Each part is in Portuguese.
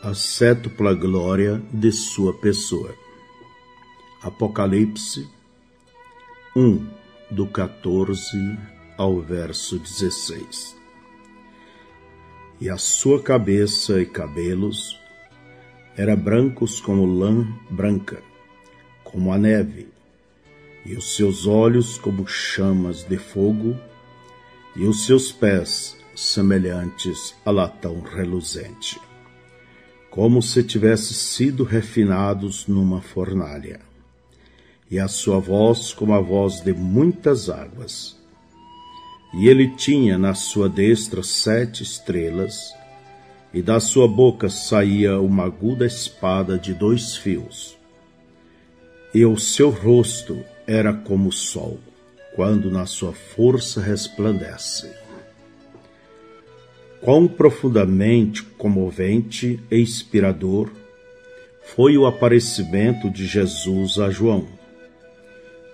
a sétupla glória de sua pessoa. Apocalipse 1, do 14 ao verso 16. E a sua cabeça e cabelos eram brancos como lã branca, como a neve, e os seus olhos como chamas de fogo, e os seus pés semelhantes a latão reluzente, como se tivessem sido refinados numa fornalha, e a sua voz como a voz de muitas águas. E ele tinha na sua destra 7 estrelas, e da sua boca saía uma aguda espada de 2 fios. E o seu rosto era como o sol, quando na sua força resplandece. Quão profundamente comovente e inspirador foi o aparecimento de Jesus a João,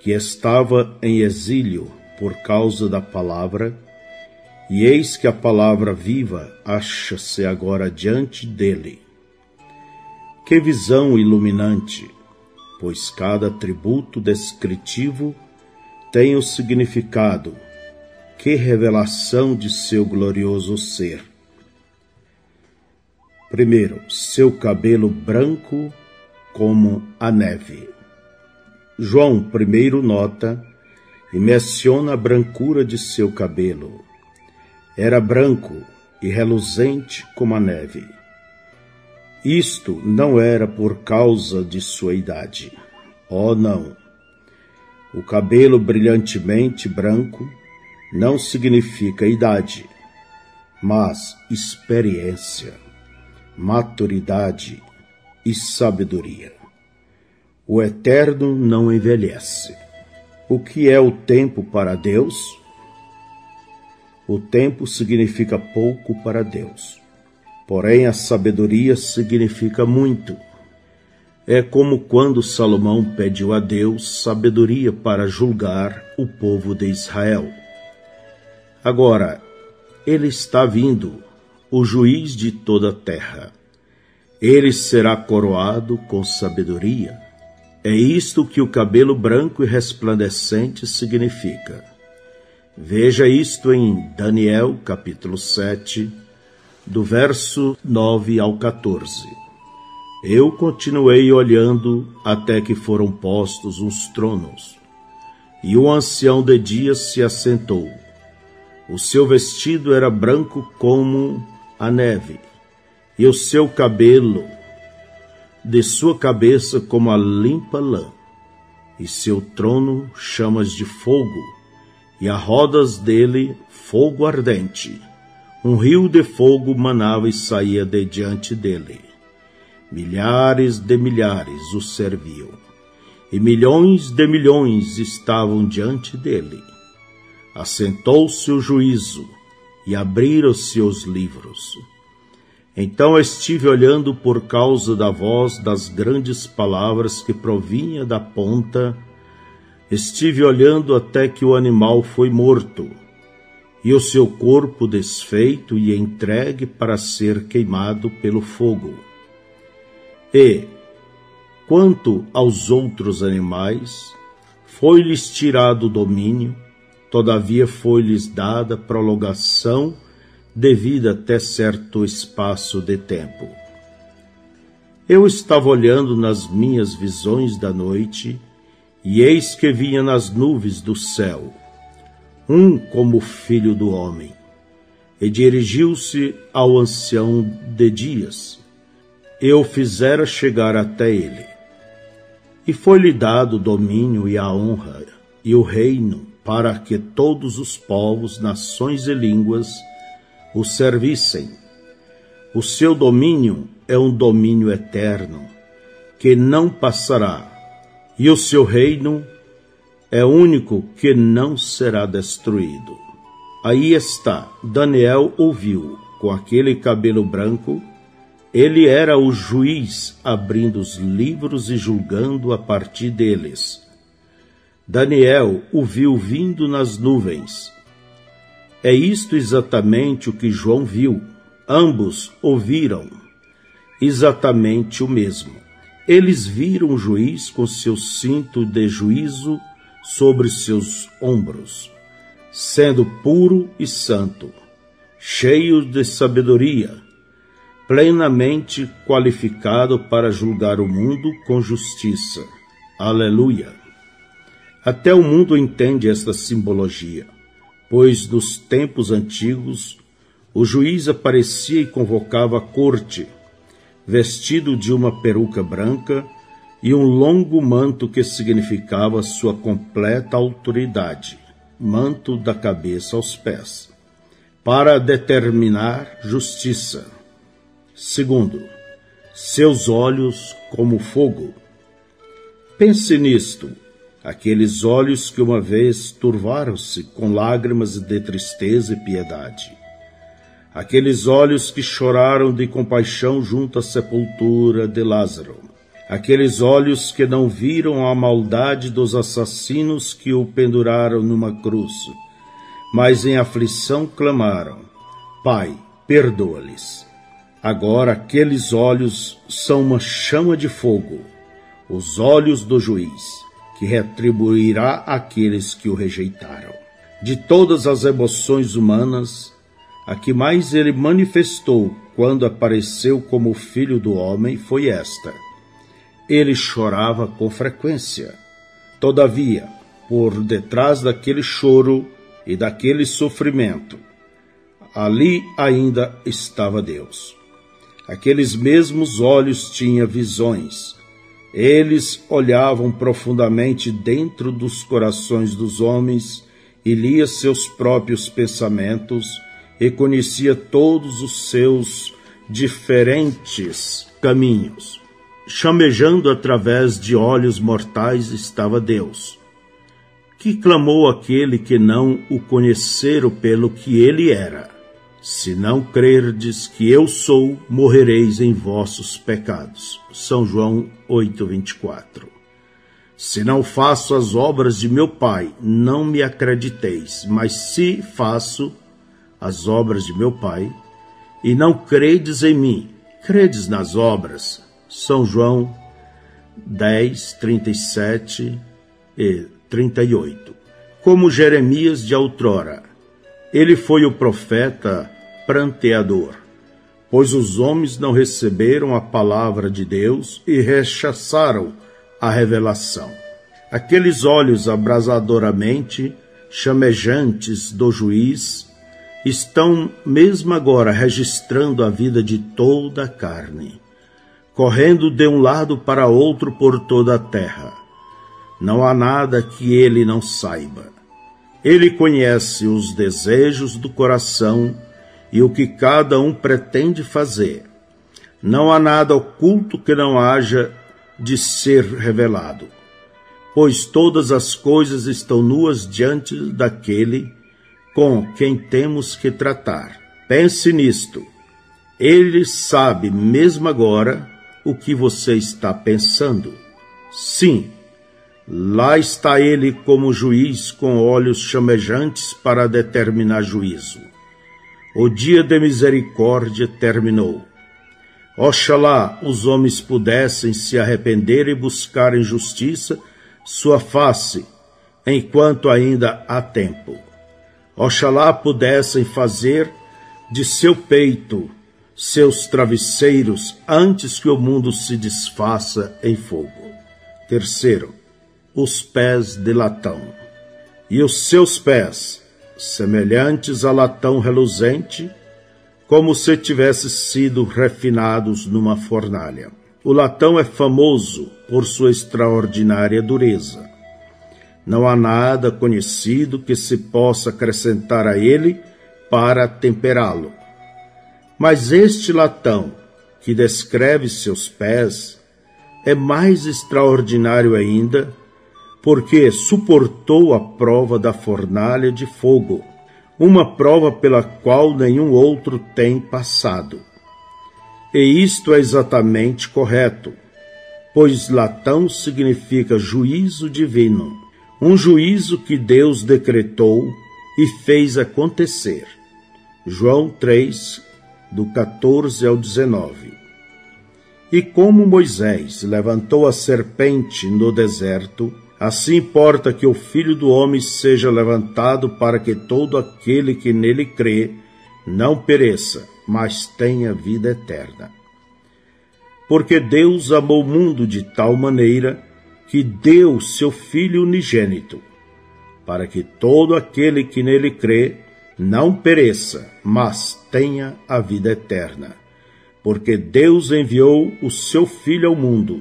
que estava em exílio por causa da palavra, e eis que a palavra viva acha-se agora diante dele. Que visão iluminante, pois cada atributo descritivo tem o significado. Que revelação de seu glorioso ser! Primeiro, seu cabelo branco como a neve. João primeiro nota e menciona a brancura de seu cabelo. Era branco e reluzente como a neve. Isto não era por causa de sua idade. Oh, não! O cabelo brilhantemente branco não significa idade, mas experiência, maturidade e sabedoria. O eterno não envelhece. O que é o tempo para Deus? O tempo significa pouco para Deus. Porém, a sabedoria significa muito. É como quando Salomão pediu a Deus sabedoria para julgar o povo de Israel. Agora, ele está vindo, o juiz de toda a terra. Ele será coroado com sabedoria. É isto que o cabelo branco e resplandecente significa. Veja isto em Daniel, capítulo 7, do verso 9 ao 14. Eu continuei olhando até que foram postos os tronos, e o ancião de dias se assentou. O seu vestido era branco como a neve, e o seu cabelo de sua cabeça como a limpa lã, e seu trono chamas de fogo, e a rodas dele fogo ardente. Um rio de fogo manava e saía de diante dele. Milhares de milhares o serviam, e milhões de milhões estavam diante dele. Assentou-se o juízo, e abriram-se os livros. Então estive olhando por causa da voz das grandes palavras que provinha da ponta. Estive olhando até que o animal foi morto, e o seu corpo desfeito e entregue para ser queimado pelo fogo. E, quanto aos outros animais, foi-lhes tirado o domínio, todavia foi-lhes dada prolongação devida até certo espaço de tempo. Eu estava olhando nas minhas visões da noite, e eis que vinha nas nuvens do céu, um como o filho do homem, e dirigiu-se ao ancião de dias, e o fizera chegar até ele. E foi-lhe dado o domínio e a honra, e o reino, para que todos os povos, nações e línguas o servissem. O seu domínio é um domínio eterno, que não passará, e o seu reino é único, que não será destruído. Aí está, Daniel ouviu, com aquele cabelo branco. Ele era o juiz, abrindo os livros e julgando a partir deles. Daniel o viu vindo nas nuvens. É isto exatamente o que João viu. Ambos ouviram. exatamente o mesmo. Eles viram o juiz com seu cinto de juízo sobre seus ombros, sendo puro e santo, cheio de sabedoria, plenamente qualificado para julgar o mundo com justiça. Aleluia! Até o mundo entende esta simbologia, pois nos tempos antigos o juiz aparecia e convocava a corte, vestido de uma peruca branca e um longo manto que significava sua completa autoridade, manto da cabeça aos pés, para determinar justiça. Segundo, seus olhos como fogo. Pense nisto, aqueles olhos que uma vez turvaram-se com lágrimas de tristeza e piedade. Aqueles olhos que choraram de compaixão junto à sepultura de Lázaro. Aqueles olhos que não viram a maldade dos assassinos que o penduraram numa cruz, mas em aflição clamaram: Pai, perdoa-lhes. Agora aqueles olhos são uma chama de fogo, os olhos do juiz, que retribuirá aqueles que o rejeitaram. De todas as emoções humanas, a que mais ele manifestou quando apareceu como Filho do Homem foi esta. Ele chorava com frequência. Todavia, por detrás daquele choro e daquele sofrimento, ali ainda estava Deus. Aqueles mesmos olhos tinham visões. Eles olhavam profundamente dentro dos corações dos homens e lia seus próprios pensamentos e conhecia todos os seus diferentes caminhos. Chamejando através de olhos mortais estava Deus, que clamou aquele que não o conheceram pelo que ele era: Se não crerdes que eu sou, morrereis em vossos pecados. São João 8:24. Se não faço as obras de meu Pai, não me acrediteis, mas se faço as obras de meu Pai, e não credes em mim, credes nas obras. São João 10:37 e 38. Como Jeremias de outrora, ele foi o profeta pranteador, pois os homens não receberam a palavra de Deus e rechaçaram a revelação. Aqueles olhos abrasadoramente chamejantes do juiz estão mesmo agora registrando a vida de toda a carne, correndo de um lado para outro por toda a terra. Não há nada que ele não saiba. Ele conhece os desejos do coração e o que cada um pretende fazer. Não há nada oculto que não haja de ser revelado, pois todas as coisas estão nuas diante daquele com quem temos que tratar. Pense nisto. Ele sabe mesmo agora o que você está pensando. Sim, lá está ele como juiz com olhos chamejantes para determinar juízo. O dia de misericórdia terminou. Oxalá os homens pudessem se arrepender e buscarem justiça, sua face, enquanto ainda há tempo. Oxalá pudessem fazer de seu peito seus travesseiros antes que o mundo se desfaça em fogo. Terceiro, os pés de latão. E os seus pés, semelhantes a latão reluzente, como se tivessem sido refinados numa fornalha. O latão é famoso por sua extraordinária dureza. Não há nada conhecido que se possa acrescentar a ele para temperá-lo. Mas este latão, que descreve seus pés, é mais extraordinário ainda, porque suportou a prova da fornalha de fogo, uma prova pela qual nenhum outro tem passado. E isto é exatamente correto, pois latão significa juízo divino, um juízo que Deus decretou e fez acontecer. João 3, do 14 ao 19. E como Moisés levantou a serpente no deserto, assim importa que o Filho do Homem seja levantado para que todo aquele que nele crê não pereça, mas tenha vida eterna. Porque Deus amou o mundo de tal maneira que deu seu Filho unigênito, para que todo aquele que nele crê não pereça, mas tenha a vida eterna. Porque Deus enviou o seu Filho ao mundo,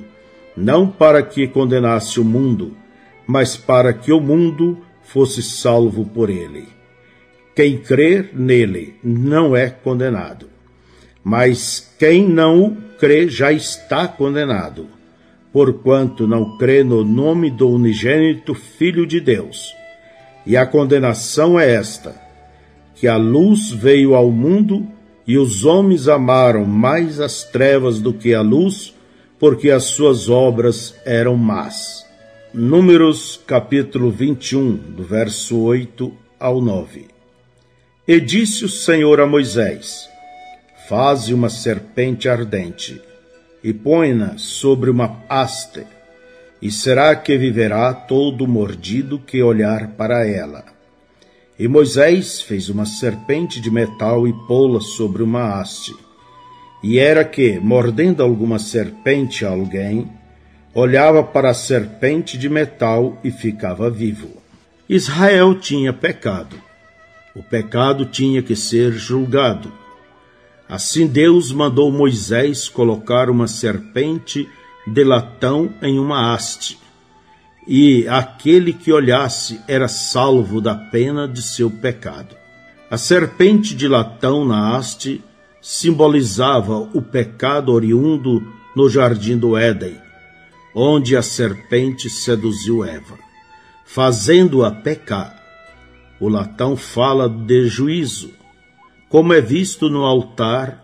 não para que condenasse o mundo, mas para que o mundo fosse salvo por ele. Quem crer nele não é condenado, mas quem não crê já está condenado, porquanto não crê no nome do unigênito Filho de Deus. E a condenação é esta, que a luz veio ao mundo, e os homens amaram mais as trevas do que a luz, porque as suas obras eram más. Números capítulo 21, do verso 8 ao 9. E disse o Senhor a Moisés: faze uma serpente ardente, e põe-na sobre uma haste, e será que viverá todo mordido que olhar para ela. E Moisés fez uma serpente de metal e pô-la sobre uma haste. E era que, mordendo alguma serpente a alguém, olhava para a serpente de metal e ficava vivo. Israel tinha pecado. O pecado tinha que ser julgado. Assim Deus mandou Moisés colocar uma serpente de latão em uma haste, e aquele que olhasse era salvo da pena de seu pecado. A serpente de latão na haste simbolizava o pecado oriundo no jardim do Éden, onde a serpente seduziu Eva, fazendo-a pecar. O latão fala de juízo, como é visto no altar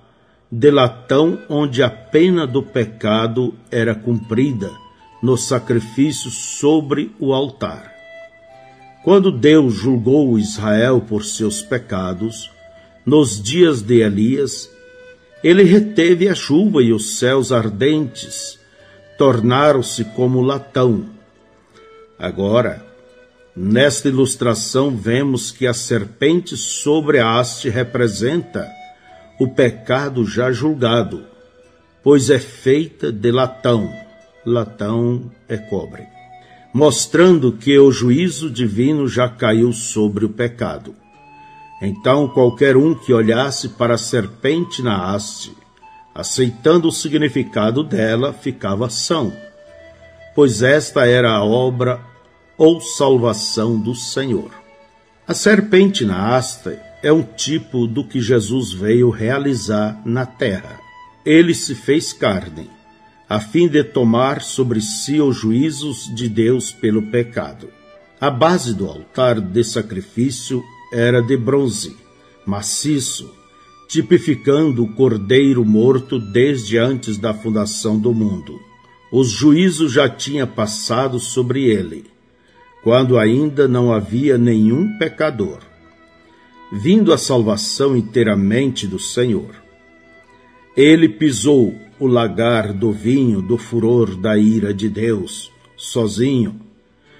de latão, onde a pena do pecado era cumprida no sacrifício sobre o altar. Quando Deus julgou Israel por seus pecados, nos dias de Elias, ele reteve a chuva e os céus ardentes tornaram-se como latão. Agora, nesta ilustração, vemos que a serpente sobre a haste representa o pecado já julgado, pois é feita de latão. Latão é cobre, mostrando que o juízo divino já caiu sobre o pecado. Então qualquer um que olhasse para a serpente na haste, aceitando o significado dela, ficava são, pois esta era a obra ou salvação do Senhor. A serpente na haste é um tipo do que Jesus veio realizar na terra. Ele se fez carne, a fim de tomar sobre si os juízos de Deus pelo pecado. A base do altar de sacrifício era de bronze, maciço, tipificando o cordeiro morto desde antes da fundação do mundo. Os juízos já tinham passado sobre ele, quando ainda não havia nenhum pecador, vindo a salvação inteiramente do Senhor. Ele pisou o lagar do vinho do furor da ira de Deus, sozinho.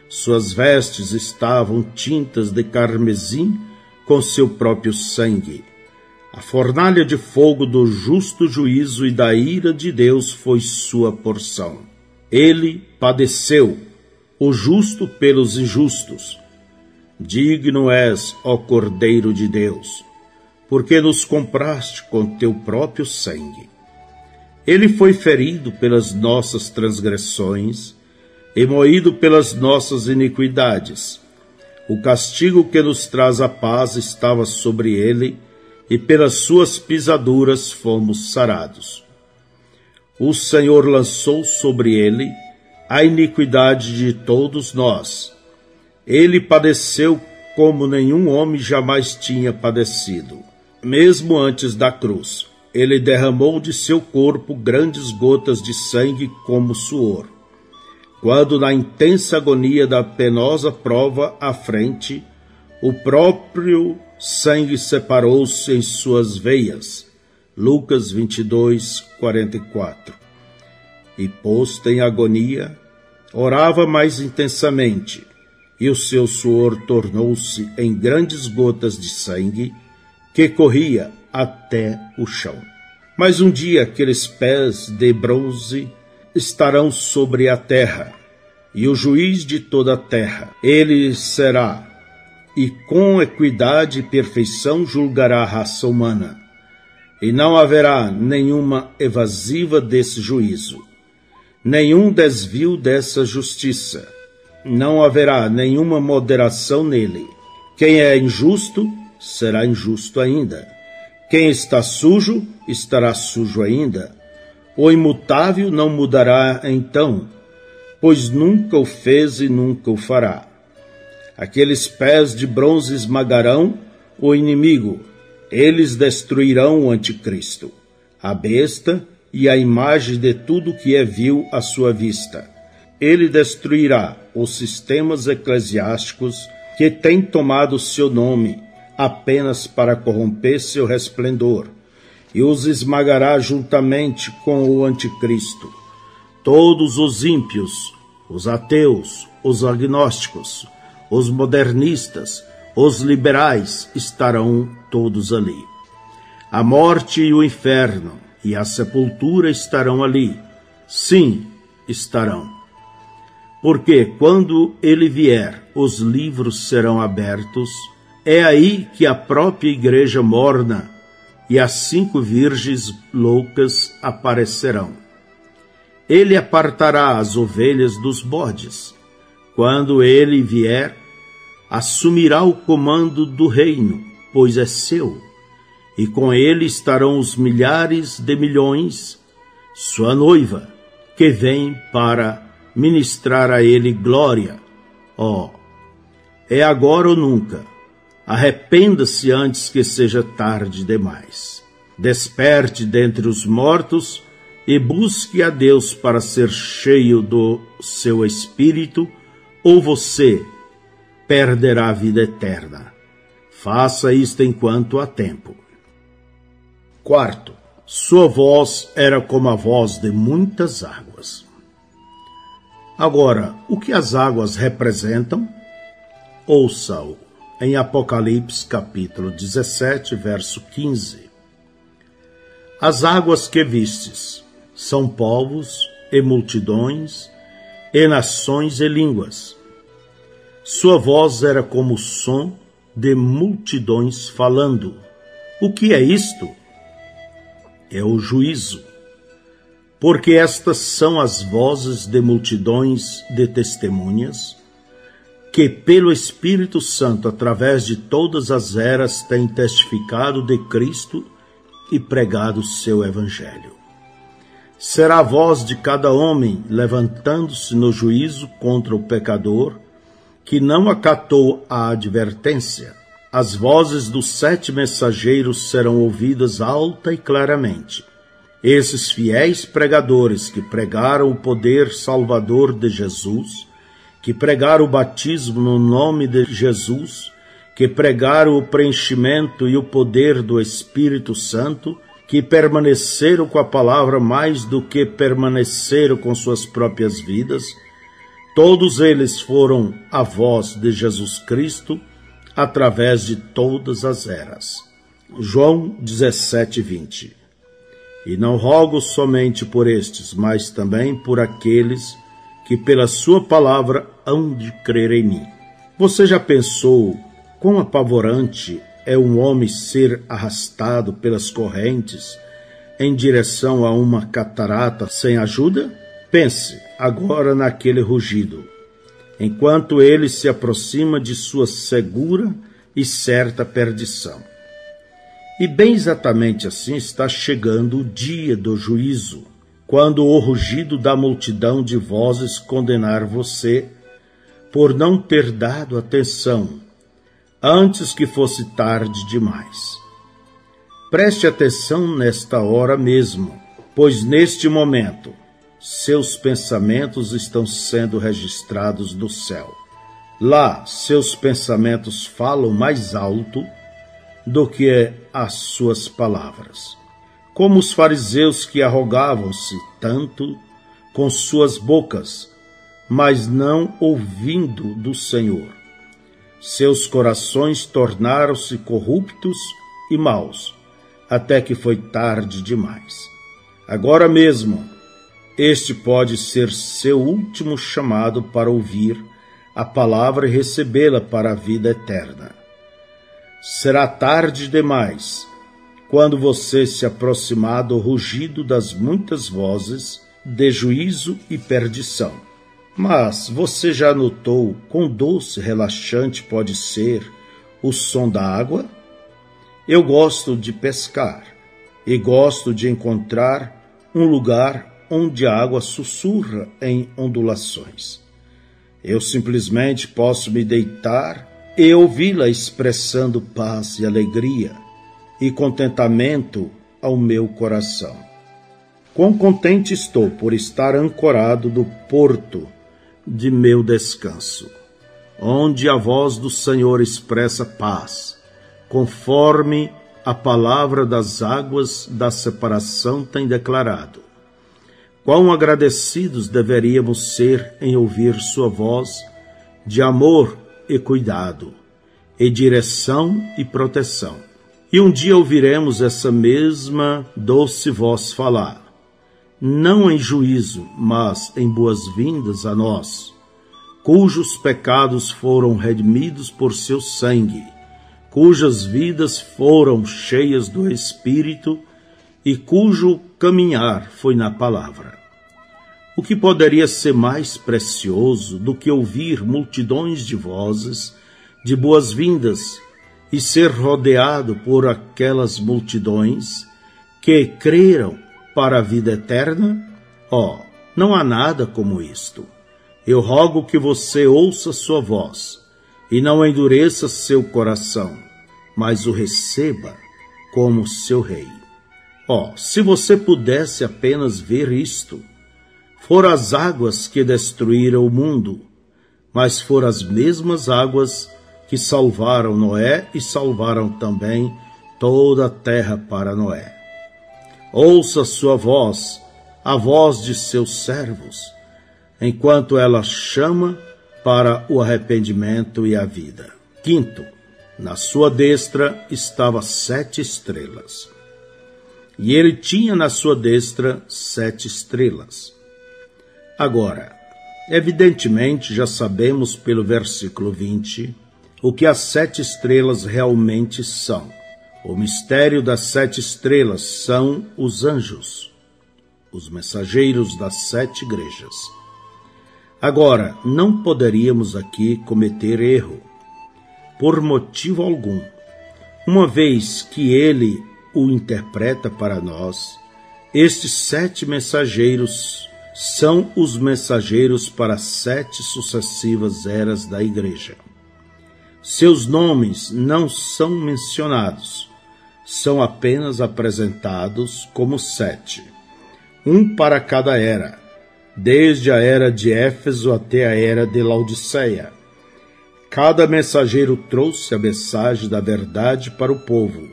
Suas vestes estavam tintas de carmesim com seu próprio sangue. A fornalha de fogo do justo juízo e da ira de Deus foi sua porção. Ele padeceu, o justo pelos injustos. Digno és, ó Cordeiro de Deus, porque nos compraste com teu próprio sangue. Ele foi ferido pelas nossas transgressões e moído pelas nossas iniquidades. O castigo que nos traz a paz estava sobre ele, e pelas suas pisaduras fomos sarados. O Senhor lançou sobre ele a iniquidade de todos nós. Ele padeceu como nenhum homem jamais tinha padecido. Mesmo antes da cruz, ele derramou de seu corpo grandes gotas de sangue como suor. Quando, na intensa agonia da penosa prova à frente, o próprio sangue separou-se em suas veias. Lucas 22, 44. e, posto em agonia, orava mais intensamente, e o seu suor tornou-se em grandes gotas de sangue que corria até o chão. Mas um dia aqueles pés de bronze estarão sobre a terra, e o juiz de toda a terra, ele será, e com equidade e perfeição julgará a raça humana, e não haverá nenhuma evasiva desse juízo, nenhum desvio dessa justiça, não haverá nenhuma moderação nele. Quem é injusto, será injusto ainda. Quem está sujo, estará sujo ainda. O imutável não mudará então, pois nunca o fez e nunca o fará. Aqueles pés de bronze esmagarão o inimigo, eles destruirão o anticristo, a besta e a imagem de tudo que é vil à sua vista. Ele destruirá os sistemas eclesiásticos que têm tomado seu nome apenas para corromper seu resplendor, e os esmagará juntamente com o anticristo. Todos os ímpios, os ateus, os agnósticos, os modernistas, os liberais estarão todos ali. A morte e o inferno e a sepultura estarão ali. Sim, estarão. Porque quando ele vier, os livros serão abertos. É aí que a própria igreja morna e as 5 virgens loucas aparecerão. Ele apartará as ovelhas dos bodes. Quando ele vier, assumirá o comando do reino, pois é seu, e com ele estarão os milhares de milhões, sua noiva, que vem para ministrar a ele glória. É agora ou nunca. Arrependa-se antes que seja tarde demais. Desperte dentre os mortos e busque a Deus para ser cheio do seu espírito, ou você perderá a vida eterna. Faça isto enquanto há tempo. 4. Sua voz era como a voz de muitas águas. Agora, o que as águas representam? Ouça-o em Apocalipse capítulo 17, verso 15. As águas que vistes são povos e multidões e nações e línguas. Sua voz era como o som de multidões falando. O que é isto? É o juízo. Porque estas são as vozes de multidões de testemunhas, que pelo Espírito Santo, através de todas as eras, têm testificado de Cristo e pregado o seu Evangelho. Será a voz de cada homem levantando-se no juízo contra o pecador, que não acatou a advertência. As vozes dos 7 mensageiros serão ouvidas alta e claramente. Esses fiéis pregadores que pregaram o poder salvador de Jesus, que pregaram o batismo no nome de Jesus, que pregaram o preenchimento e o poder do Espírito Santo, que permaneceram com a palavra mais do que permaneceram com suas próprias vidas, todos eles foram a voz de Jesus Cristo através de todas as eras. João 17:20. E não rogo somente por estes, mas também por aqueles que pela sua palavra hão de crer em mim. Você já pensou quão apavorante é um homem ser arrastado pelas correntes em direção a uma catarata sem ajuda? Pense agora naquele rugido, enquanto ele se aproxima de sua segura e certa perdição. E bem exatamente assim está chegando o dia do juízo, quando o rugido da multidão de vozes condenar você por não ter dado atenção, antes que fosse tarde demais. Preste atenção nesta hora mesmo, pois neste momento seus pensamentos estão sendo registrados do céu. Lá, seus pensamentos falam mais alto do que as suas palavras. Como os fariseus que arrogavam-se tanto com suas bocas, mas não ouvindo do Senhor. Seus corações tornaram-se corruptos e maus, até que foi tarde demais. Agora mesmo, este pode ser seu último chamado para ouvir a palavra e recebê-la para a vida eterna. Será tarde demais quando você se aproximar do rugido das muitas vozes de juízo e perdição. Mas você já notou quão doce e relaxante pode ser o som da água? Eu gosto de pescar e gosto de encontrar um lugar onde a água sussurra em ondulações. Eu simplesmente posso me deitar e ouvi-la expressando paz e alegria e contentamento ao meu coração. Quão contente estou por estar ancorado no porto de meu descanso, onde a voz do Senhor expressa paz, conforme a palavra das águas da separação tem declarado. Quão agradecidos deveríamos ser em ouvir sua voz de amor e cuidado, e direção e proteção. E um dia ouviremos essa mesma doce voz falar, não em juízo, mas em boas-vindas a nós, cujos pecados foram redimidos por seu sangue, cujas vidas foram cheias do Espírito e cujo caminhar foi na palavra. O que poderia ser mais precioso do que ouvir multidões de vozes de boas-vindas e ser rodeado por aquelas multidões que creram para a vida eterna? Não há nada como isto. Eu rogo que você ouça sua voz e não endureça seu coração, mas o receba como seu rei. Se você pudesse apenas ver isto, foram as águas que destruíram o mundo, mas foram as mesmas águas que salvaram Noé e salvaram também toda a terra para Noé. Ouça sua voz, a voz de seus servos, enquanto ela chama para o arrependimento e a vida. 5. Na sua destra estava 7 estrelas. E ele tinha na sua destra 7 estrelas. Agora, evidentemente já sabemos pelo versículo 20 o que as 7 estrelas realmente são. O mistério das 7 estrelas são os anjos, os mensageiros das 7 igrejas. Agora, não poderíamos aqui cometer erro, por motivo algum, uma vez que ele o interpreta para nós. Estes 7 mensageiros são os mensageiros para as 7 sucessivas eras da igreja. Seus nomes não são mencionados, são apenas apresentados como 7, um para cada era, desde a era de Éfeso até a era de Laodiceia. Cada mensageiro trouxe a mensagem da verdade para o povo,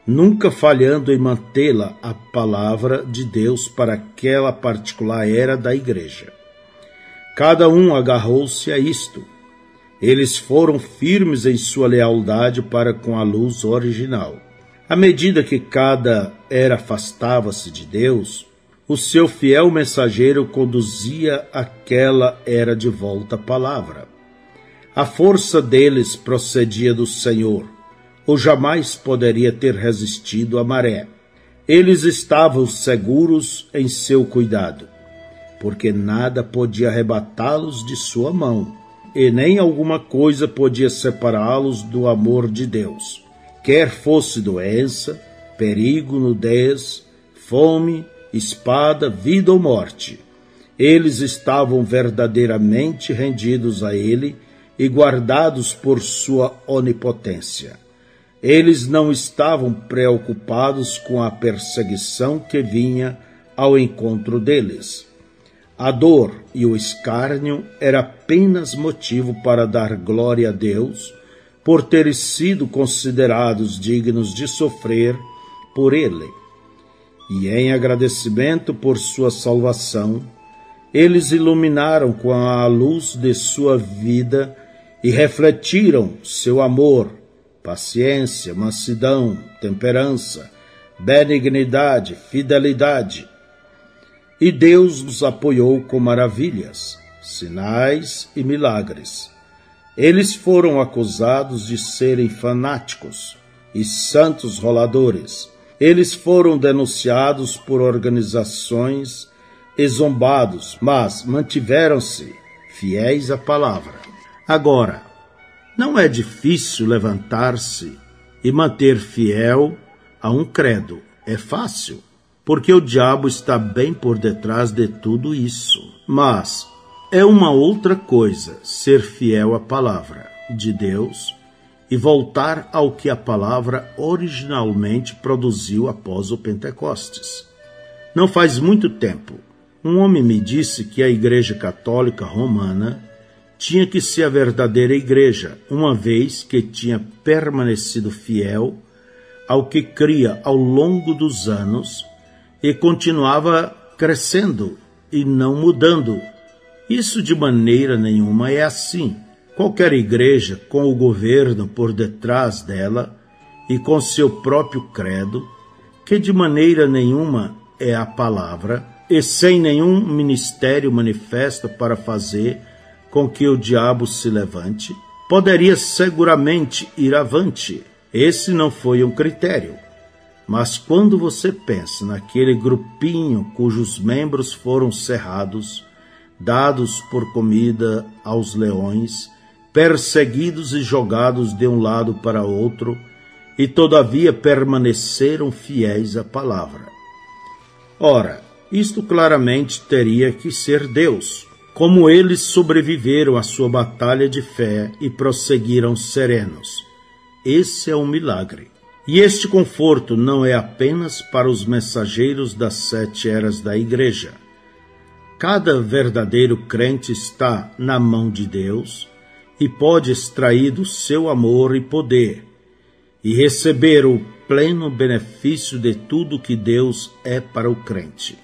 nunca falhando em mantê-la a palavra de Deus para aquela particular era da igreja. Cada um agarrou-se a isto. Eles foram firmes em sua lealdade para com a luz original. À medida que cada era afastava-se de Deus, o seu fiel mensageiro conduzia aquela era de volta à palavra. A força deles procedia do Senhor, ou jamais poderia ter resistido à maré. Eles estavam seguros em seu cuidado, porque nada podia arrebatá-los de sua mão, e nem alguma coisa podia separá-los do amor de Deus, quer fosse doença, perigo, nudez, fome, espada, vida ou morte. Eles estavam verdadeiramente rendidos a Ele e guardados por sua onipotência. Eles não estavam preocupados com a perseguição que vinha ao encontro deles. A dor e o escárnio era apenas motivo para dar glória a Deus por terem sido considerados dignos de sofrer por Ele. E em agradecimento por sua salvação, Eles iluminaram com a luz de sua vida e refletiram seu amor, paciência, mansidão, temperança, benignidade, fidelidade. E Deus os apoiou com maravilhas, sinais e milagres. Eles foram acusados de serem fanáticos e santos roladores. Eles foram denunciados por organizações e zombados, mas mantiveram-se fiéis à palavra. Agora, não é difícil levantar-se e manter fiel a um credo. É fácil, porque o diabo está bem por detrás de tudo isso. Mas é uma outra coisa ser fiel à palavra de Deus e voltar ao que a palavra originalmente produziu após o Pentecostes. Não faz muito tempo, um homem me disse que a Igreja Católica Romana tinha que ser a verdadeira igreja, uma vez que tinha permanecido fiel ao que cria ao longo dos anos e continuava crescendo e não mudando. Isso de maneira nenhuma é assim. Qualquer igreja com o governo por detrás dela e com seu próprio credo, que de maneira nenhuma é a palavra, e sem nenhum ministério manifesto para fazer com que o diabo se levante, poderia seguramente ir avante. Esse não foi um critério. Mas quando você pensa naquele grupinho cujos membros foram cerrados, dados por comida aos leões, perseguidos e jogados de um lado para outro, e todavia permaneceram fiéis à palavra. Ora, isto claramente teria que ser Deus. Como eles sobreviveram à sua batalha de fé e prosseguiram serenos. Esse é um milagre. E este conforto não é apenas para os mensageiros das 7 eras da igreja. Cada verdadeiro crente está na mão de Deus e pode extrair do seu amor e poder e receber o pleno benefício de tudo que Deus é para o crente.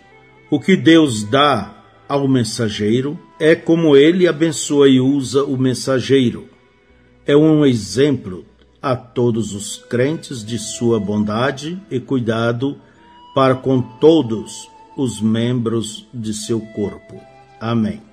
O que Deus dá ao mensageiro é como ele abençoa e usa o mensageiro. É um exemplo a todos os crentes de sua bondade e cuidado para com todos os membros de seu corpo. Amém.